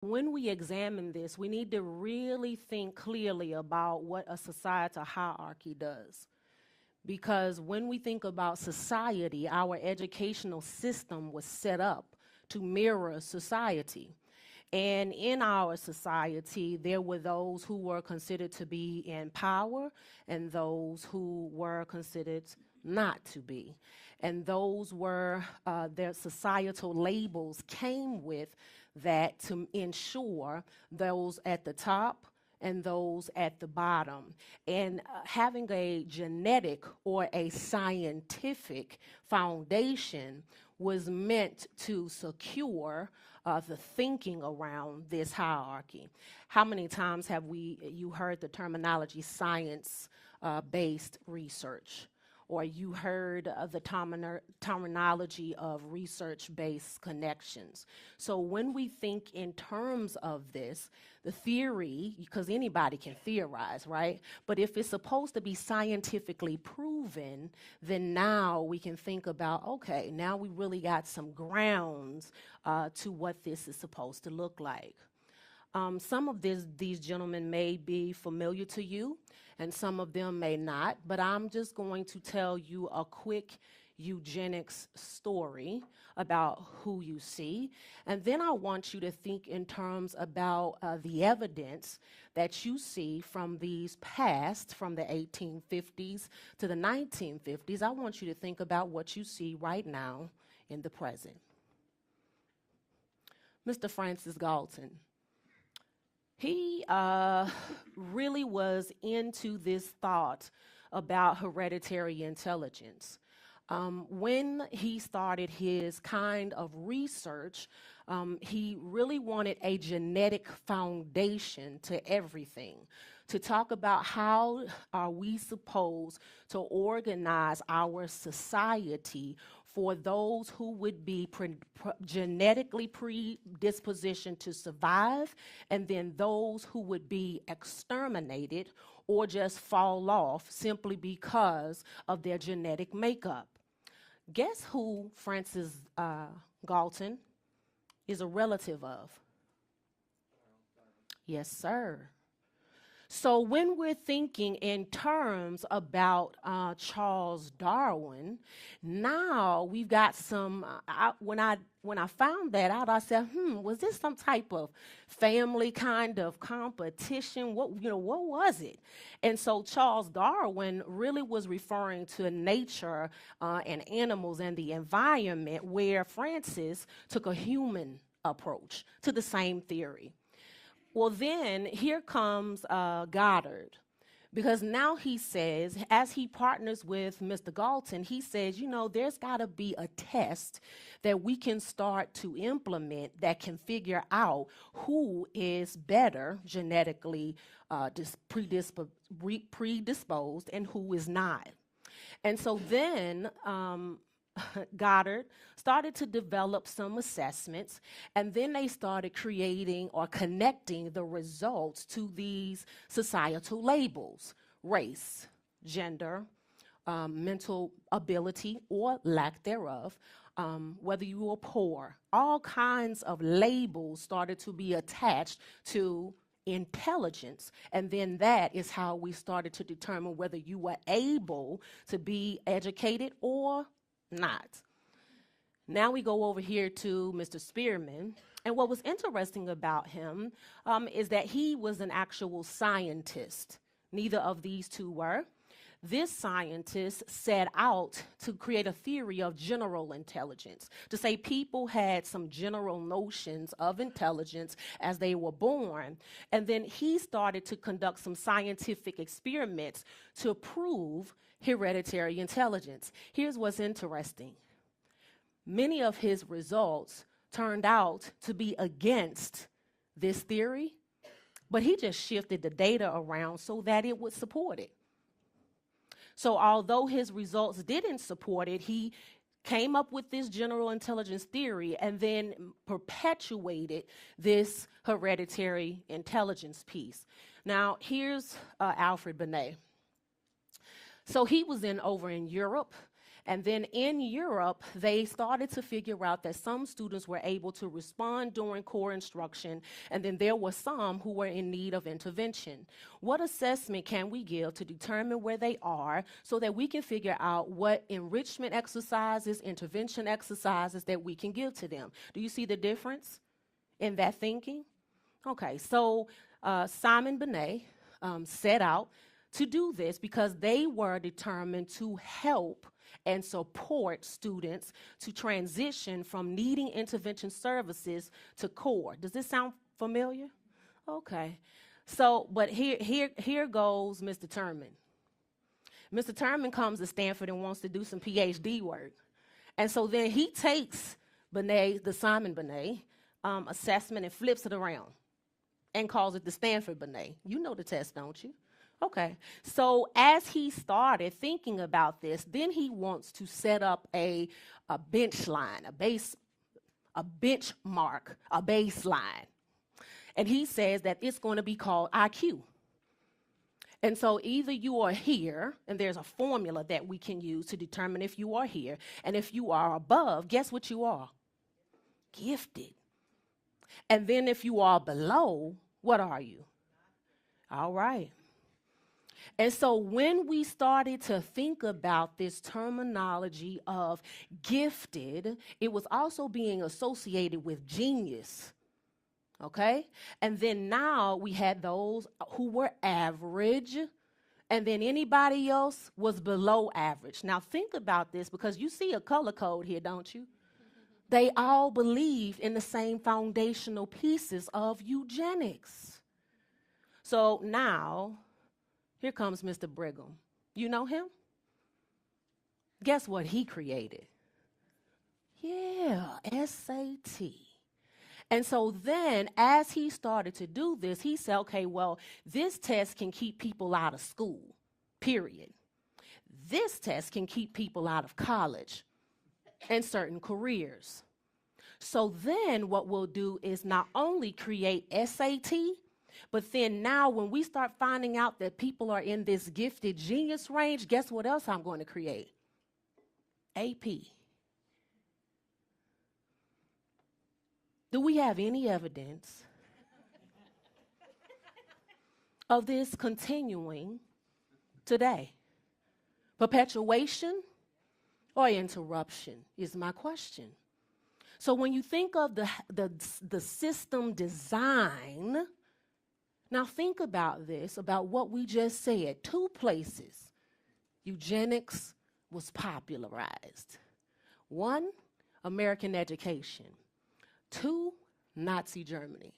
when we examine this, we need to really think clearly about what a societal hierarchy does. Because when we think about society, our educational system was set up to mirror society. And in our society, there were those who were considered to be in power and those who were considered not to be. And those were their societal labels came with that to ensure those at the top and those at the bottom. And having a genetic or a scientific foundation was meant to secure the thinking around this hierarchy. How many times have you heard the terminology science-based research? Or you heard the terminology of research-based connections. So when we think in terms of this, the theory, because anybody can theorize, right? But if it's supposed to be scientifically proven, then now we can think about, okay, now we really got some grounds to what this is supposed to look like. Some of these gentlemen may be familiar to you, and some of them may not, but I'm just going to tell you a quick eugenics story about who you see, and then I want you to think in terms about the evidence that you see from these past, from the 1850s to the 1950s. I want you to think about what you see right now in the present. Mr. Francis Galton. He really was into this thought about hereditary intelligence. When he started his kind of research, he really wanted a genetic foundation to everything, to talk about how are we supposed to organize our society for those who would be genetically predispositioned to survive, and then those who would be exterminated or just fall off simply because of their genetic makeup. Guess who Francis Galton is a relative of? Yes, sir. So when we're thinking in terms about Charles Darwin, now we've got some. When I found that out, I said, was this some type of family kind of competition? What was it? And so Charles Darwin really was referring to nature and animals and the environment, where Francis took a human approach to the same theory. Well, then here comes Goddard, because now he says, as he partners with Mr. Galton, he says, there's got to be a test that we can start to implement that can figure out who is better genetically predisposed and who is not. And so then Goddard started to develop some assessments, and then they started creating or connecting the results to these societal labels: race, gender, mental ability or lack thereof, whether you were poor. All kinds of labels started to be attached to intelligence, and then that is how we started to determine whether you were able to be educated or not. Now we go over here to Mr. Spearman, and what was interesting about him is that he was an actual scientist. Neither of these two were. This scientist set out to create a theory of general intelligence, to say people had some general notions of intelligence as they were born, and then he started to conduct some scientific experiments to prove hereditary intelligence. Here's what's interesting. Many of his results turned out to be against this theory, but he just shifted the data around so that it would support it. So although his results didn't support it, he came up with this general intelligence theory and then perpetuated this hereditary intelligence piece. Now, here's Alfred Binet. So he was over in Europe, And then in Europe, they started to figure out that some students were able to respond during core instruction, and then there were some who were in need of intervention. What assessment can we give to determine where they are so that we can figure out what enrichment exercises, intervention exercises that we can give to them? Do you see the difference in that thinking? Okay, so Simon Binet set out to do this because they were determined to help and support students to transition from needing intervention services to core. Does this sound familiar? Okay. So, but here goes Mr. Terman. Mr. Terman comes to Stanford and wants to do some PhD work. And so then he takes Binet, the Simon Binet assessment, and flips it around and calls it the Stanford Binet. You know the test, don't you? Okay, so as he started thinking about this, then he wants to set up a bench line, a benchmark, a baseline. And he says that it's going to be called IQ. And so either you are here, and there's a formula that we can use to determine if you are here, and if you are above, guess what you are? Gifted. And then if you are below, what are you? All right. And so when we started to think about this terminology of gifted, it was also being associated with genius, okay? And then now we had those who were average, and then anybody else was below average. Now think about this, because you see a color code here, don't you? They all believe in the same foundational pieces of eugenics. So now, here comes Mr. Brigham. You know him? Guess what he created? Yeah, SAT. And so then, as he started to do this, he said, okay, well, this test can keep people out of school, period. This test can keep people out of college and certain careers. So then what we'll do is not only create SAT, but then now when we start finding out that people are in this gifted genius range, guess what else I'm going to create? AP. Do we have any evidence of this continuing today? Perpetuation or interruption is my question. So when you think of the system design, now think about this, about what we just said. 2 places eugenics was popularized. 1, American education. 2, Nazi Germany.